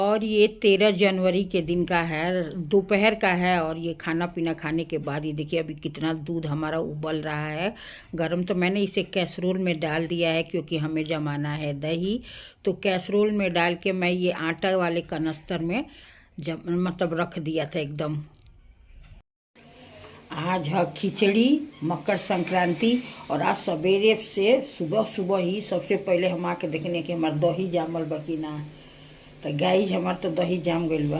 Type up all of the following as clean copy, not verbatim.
और ये 13 जनवरी के दिन का है, दोपहर का है। और ये खाना पीना खाने के बाद ये देखिए अभी कितना दूध हमारा उबल रहा है गरम। तो मैंने इसे कैसरोल में डाल दिया है क्योंकि हमें जमाना है दही। तो कैसरोल में डाल के मैं ये आटा वाले कनस्तर में मतलब रख दिया था एकदम। आज है खिचड़ी, मकर संक्रांति। और आज सवेरे से सुबह सुबह ही सबसे पहले हम आके देखने कि हमार दही जामल बा कि ना। तो गाइज हमार तो दही जाम गइल बा।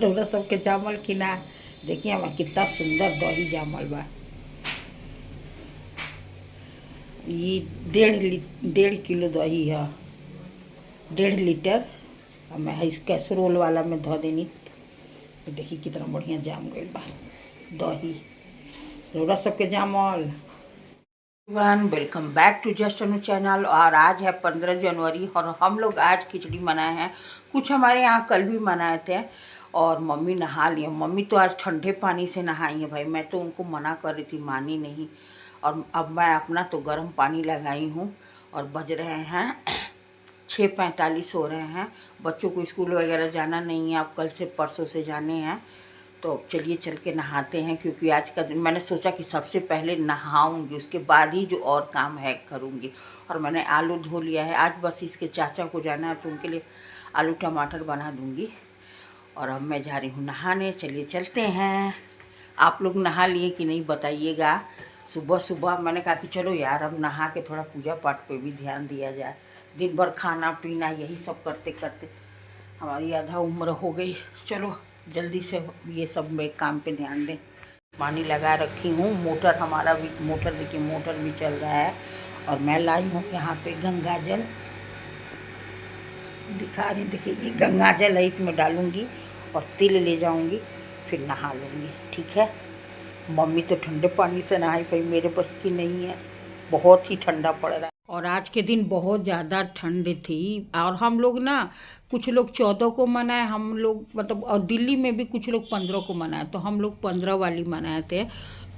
रउरा सबके जामल कि ना। देखिए हमार कितना सुंदर दही जामल बा। ये 1.5 किलो दही है, 1.5 लीटर। और मैं इस कैसरोल वाला में धो देनी। तो देखिए कितना बढ़िया जाम गइल बा दही। रउरा सबके जामल। Welcome back to just Anu channel. और आज है 15 जनवरी और हम लोग आज खिचड़ी बनाए हैं। कुछ हमारे यहाँ कल भी बनाए थे। और मम्मी नहा ली। मम्मी तो आज ठंडे पानी से नहाई है भाई। मैं तो उनको मना कर रही थी, मानी नहीं। और अब मैं अपना तो गर्म पानी लगाई हूँ। और बज रहे हैं 6:45 हो रहे हैं। बच्चों को स्कूल वगैरह जाना नहीं है, अब कल से परसों से जाने हैं। तो चलिए चल के नहाते हैं क्योंकि आज का दिन मैंने सोचा कि सबसे पहले नहाऊंगी, उसके बाद ही जो और काम है करूंगी। और मैंने आलू धो लिया है। आज बस इसके चाचा को जाना है तो उनके लिए आलू टमाटर बना दूंगी। और अब मैं जा रही हूँ नहाने। चलिए चलते हैं। आप लोग नहा लिए कि नहीं बताइएगा। सुबह सुबह मैंने कहा कि चलो यार अब नहा के थोड़ा पूजा पाठ पे भी ध्यान दिया जाए। दिन भर खाना पीना यही सब करते करते हमारी आधा उम्र हो गई। चलो जल्दी से ये सब में काम पे ध्यान दें। पानी लगा रखी हूँ। मोटर हमारा भी, मोटर देखिए मोटर भी चल रहा है। और मैं लाई हूँ यहाँ पे गंगा जल, दिखा रही। देखिए ये गंगा जल है, इसमें डालूँगी और तिल ले जाऊँगी, फिर नहा लूँगी। ठीक है। मम्मी तो ठंडे पानी से नहाई भाई, मेरे बस की नहीं है, बहुत ही ठंडा पड़ रहा है। और आज के दिन बहुत ज़्यादा ठंड थी। और हम लोग ना, कुछ लोग 14 को मनाए, हम लोग मतलब, और दिल्ली में भी कुछ लोग 15 को मनाए, तो हम लोग 15 वाली मनाए थे।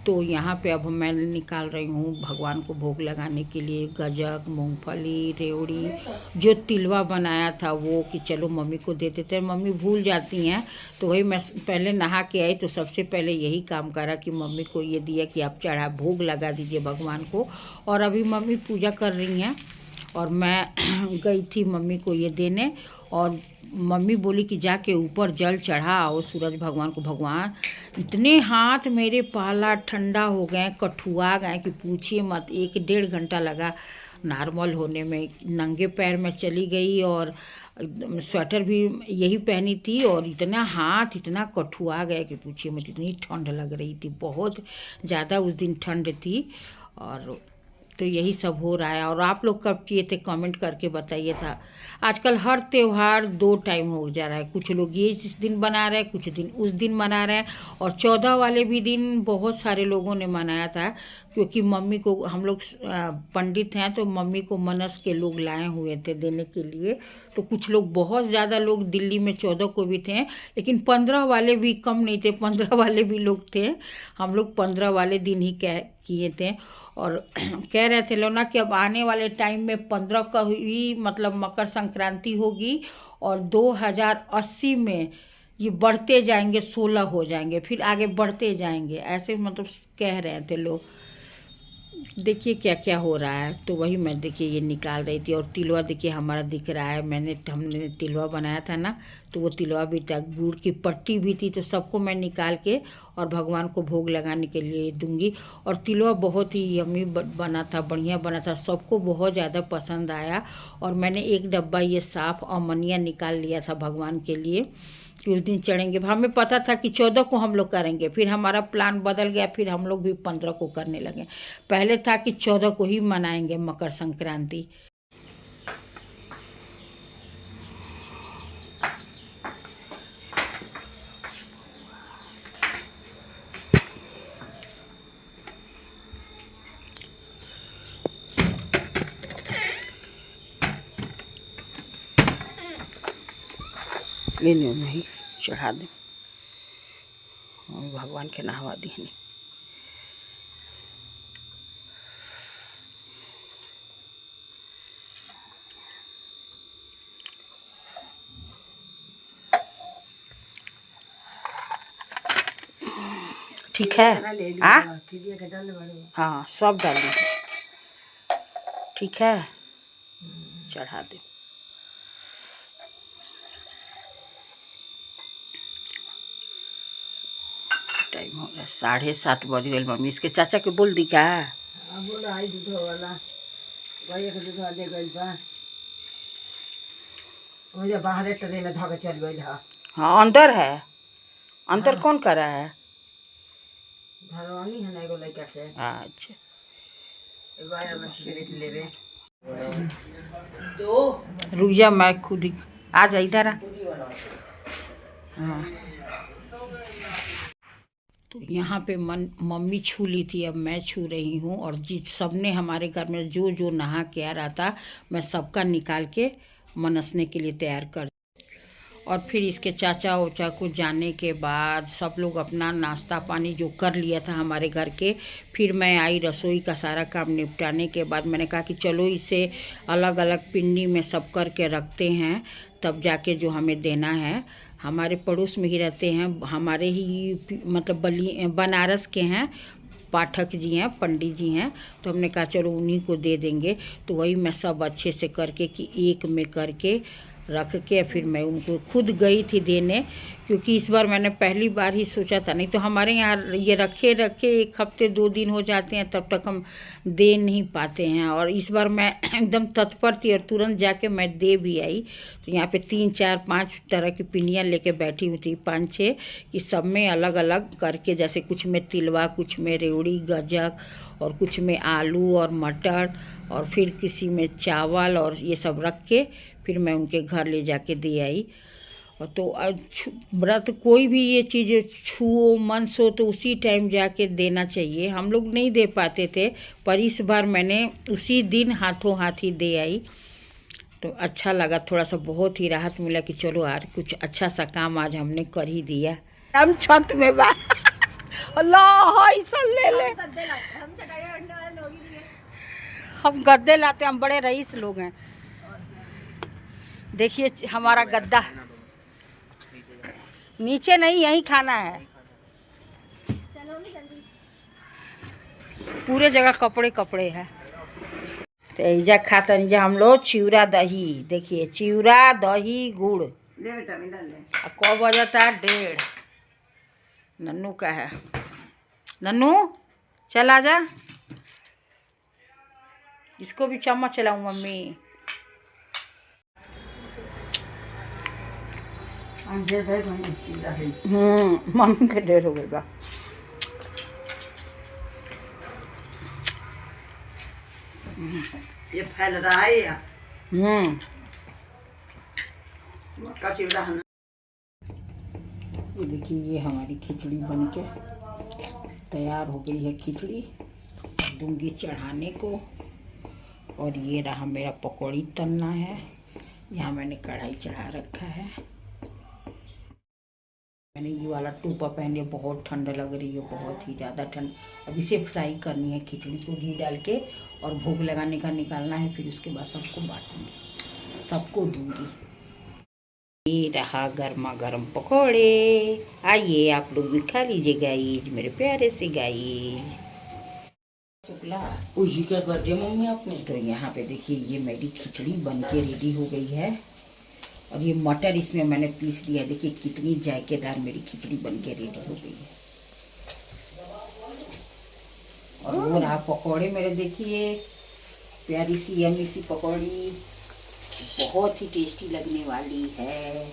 तो यहाँ पे अब मैं निकाल रही हूँ भगवान को भोग लगाने के लिए गजक, मूंगफली, रेवड़ी, जो तिलवा बनाया था वो, कि चलो मम्मी को दे देते हैं। मम्मी भूल जाती हैं तो वही मैं पहले नहा के आई तो सबसे पहले यही काम करा कि मम्मी को ये दिया कि आप चढ़ा भोग लगा दीजिए भगवान को। और अभी मम्मी पूजा कर रही हैं और मैं गई थी मम्मी को ये देने। और मम्मी बोली कि जाके ऊपर जल चढ़ाओ सूरज भगवान को। भगवान इतने हाथ मेरे पाला ठंडा हो गए, कठुआ गए कि पूछिए मत। 1-1.5 घंटा लगा नॉर्मल होने में। नंगे पैर में चली गई और स्वेटर भी यही पहनी थी। और इतना हाथ इतना कठुआ गए कि पूछिए मत, इतनी ठंड लग रही थी, बहुत ज़्यादा उस दिन ठंड थी। और तो यही सब हो रहा है। और आप लोग कब किए थे कमेंट करके बताइए था। आजकल हर त्यौहार 2 टाइम हो जा रहा है। कुछ लोग ये इस दिन मना रहे हैं, कुछ दिन उस दिन मना रहे हैं। और 14 वाले भी दिन बहुत सारे लोगों ने मनाया था क्योंकि मम्मी को, हम लोग पंडित हैं तो मम्मी को मनस के लोग लाए हुए थे देने के लिए। तो कुछ लोग, बहुत ज़्यादा लोग दिल्ली में 14 को भी थे, लेकिन 15 वाले भी कम नहीं थे, 15 वाले भी लोग थे। हम लोग 15 वाले दिन ही किए थे। और कह रहे थे लोग ना कि अब आने वाले टाइम में 15 का ही मतलब मकर संक्रांति होगी। और 2080 में ये बढ़ते जाएंगे, 16 हो जाएंगे, फिर आगे बढ़ते जाएंगे, ऐसे मतलब कह रहे थे लोग। देखिए क्या क्या हो रहा है। तो वही मैं देखिए ये निकाल रही थी। और तिलवा देखिए हमारा दिख रहा है। हमने तिलवा बनाया था ना, तो वो तिलवा भी था, गुड़ की पट्टी भी थी। तो सबको मैं निकाल के और भगवान को भोग लगाने के लिए दूंगी। और तिलवा बहुत ही यम्मी बना था, बढ़िया बना था, सबको बहुत ज़्यादा पसंद आया। और मैंने 1 डब्बा ये साफ़ अमनिया निकाल लिया था भगवान के लिए कि उस दिन चढ़ेंगे। हमें पता था कि 14 को हम लोग करेंगे, फिर हमारा प्लान बदल गया, फिर हम लोग भी 15 को करने लगे। पहले था कि 14 को ही मनाएंगे मकर संक्रांति। लेने में ही चढ़ा दें और भगवान के नहवा दी। ठीक है। हाँ सब डाली, ठीक है, चढ़ा दे। टाइम हो रहा है 7:30 बज गए। मम्मी इसके चाचा के बोल दी क्या? बाहर ट्रेन में धोके चल गई। हाँ अंदर है, अंदर कौन कर रहा है? धरवानी है ना एगो लड़का से। अच्छा एगो आया मैं सिगरेट लेवे। रुक जा, मैं खुद ही आ जा इधर आ। हाँ तो यहाँ पे मम्मी छू ली थी, अब मैं छू रही हूँ। और जिस सबने हमारे घर में जो जो नहा के आ रहा था, मैं सबका निकाल के मनसने के लिए तैयार कर। और फिर इसके चाचा ओचा को जाने के बाद सब लोग अपना नाश्ता पानी जो कर लिया था हमारे घर के, फिर मैं आई रसोई का सारा काम निपटाने के बाद मैंने कहा कि चलो इसे अलग अलग पिंडी में सब करके रखते हैं, तब जाके जो हमें देना है। हमारे पड़ोस में ही रहते हैं, हमारे ही मतलब बनारस के हैं, पाठक जी हैं, पंडित जी हैं, तो हमने कहा चलो उन्हीं को दे देंगे। तो वही मैं सब अच्छे से करके कि एक में करके रख के फिर मैं उनको खुद गई थी देने, क्योंकि इस बार मैंने पहली बार ही सोचा था। नहीं तो हमारे यहाँ ये रखे रखे 1 हफ्ते 2 दिन हो जाते हैं, तब तक हम दे नहीं पाते हैं। और इस बार मैं एकदम तत्पर थी और तुरंत जाके मैं दे भी आई। तो यहाँ पे 3 4 5 तरह की पिनियाँ लेके बैठी हुई थी, 5 6, कि सब में अलग अलग करके, जैसे कुछ में तिलवा, कुछ में रेवड़ी गज्जक, और कुछ में आलू और मटर, और फिर किसी में चावल, और ये सब रख के फिर मैं उनके घर ले जाके दे आई। और तो व्रत कोई भी ये चीज़ छुओ मन सो तो उसी टाइम जाके देना चाहिए। हम लोग नहीं दे पाते थे, पर इस बार मैंने उसी दिन हाथों हाथ ही दे आई। तो अच्छा लगा, थोड़ा सा बहुत ही राहत मिला कि चलो यार कुछ अच्छा सा काम आज हमने कर ही दिया। हम छत में बा अल्लाह ऐसा ले हम गद्दे लाते, हम बड़े रईस लोग हैं। देखिए हमारा गद्दा नीचे नहीं, यहीं खाना है। पूरे जगह कपड़े कपड़े है। तो ऐजा खाता नहीं हम लोग चिवड़ा दही। देखिए चिवड़ा दही गुड़। कब बजाता है? 1:30। नन्नू का है, नन्नू चल आ जा, इसको भी चम्मच चलाऊँ मम्मी। मम्मी का ढेर हो गया। ये फैल रहा है या? ये देखिए ये हमारी खिचड़ी बनके तैयार हो गई है। खिचड़ी दूंगी चढ़ाने को। और ये रहा मेरा पकौड़ी तलना है। यहाँ मैंने कढ़ाई चढ़ा रखा है। मैंने ये वाला टोपा पहने, बहुत ठंड लग रही है, बहुत ही ज़्यादा ठंड। अब इसे फ्राई करनी है खिचड़ी को घी डाल के, और भोग लगाने का निकालना है। फिर उसके बाद सबको बांटूंगी, सबको दूंगी। ये रहा गर्मा गर्म पकौड़े। आइए आप लोग भी खा लीजिए गाइज, मेरे प्यारे से गाइज। वही क्या कर दिया मम्मी आपने? तो यहाँ पे देखिए ये मेरी खिचड़ी बन के रेडी हो गई है। और ये मटर इसमें मैंने पीस दिया। देखिए कितनी जायकेदार मेरी खिचड़ी बन के रेडी हो गई है। और वो रहा पकौड़े मेरे, देखिए प्यारी सी यम्मी सी पकौड़ी, बहुत ही टेस्टी लगने वाली है।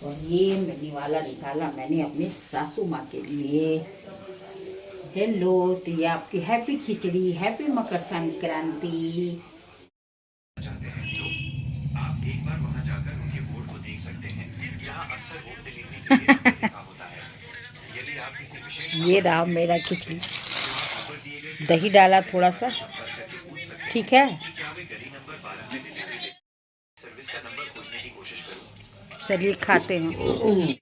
और ये निवाला निकाला मैंने अपने सासू माँ के लिए। हेलो, तो ये आपकी हैप्पी खिचड़ी, हैप्पी मकर संक्रांति। आप एक बार वहां जाकर उनके बोर्ड को देख सकते हैं, जहां अक्सर होम डिलीवरी के लिए लिखा होता है। यदि आप किसी विशेष ये रहा मेरा खिचड़ी, दही डाला थोड़ा सा, ठीक है। चलिए खाते हैं।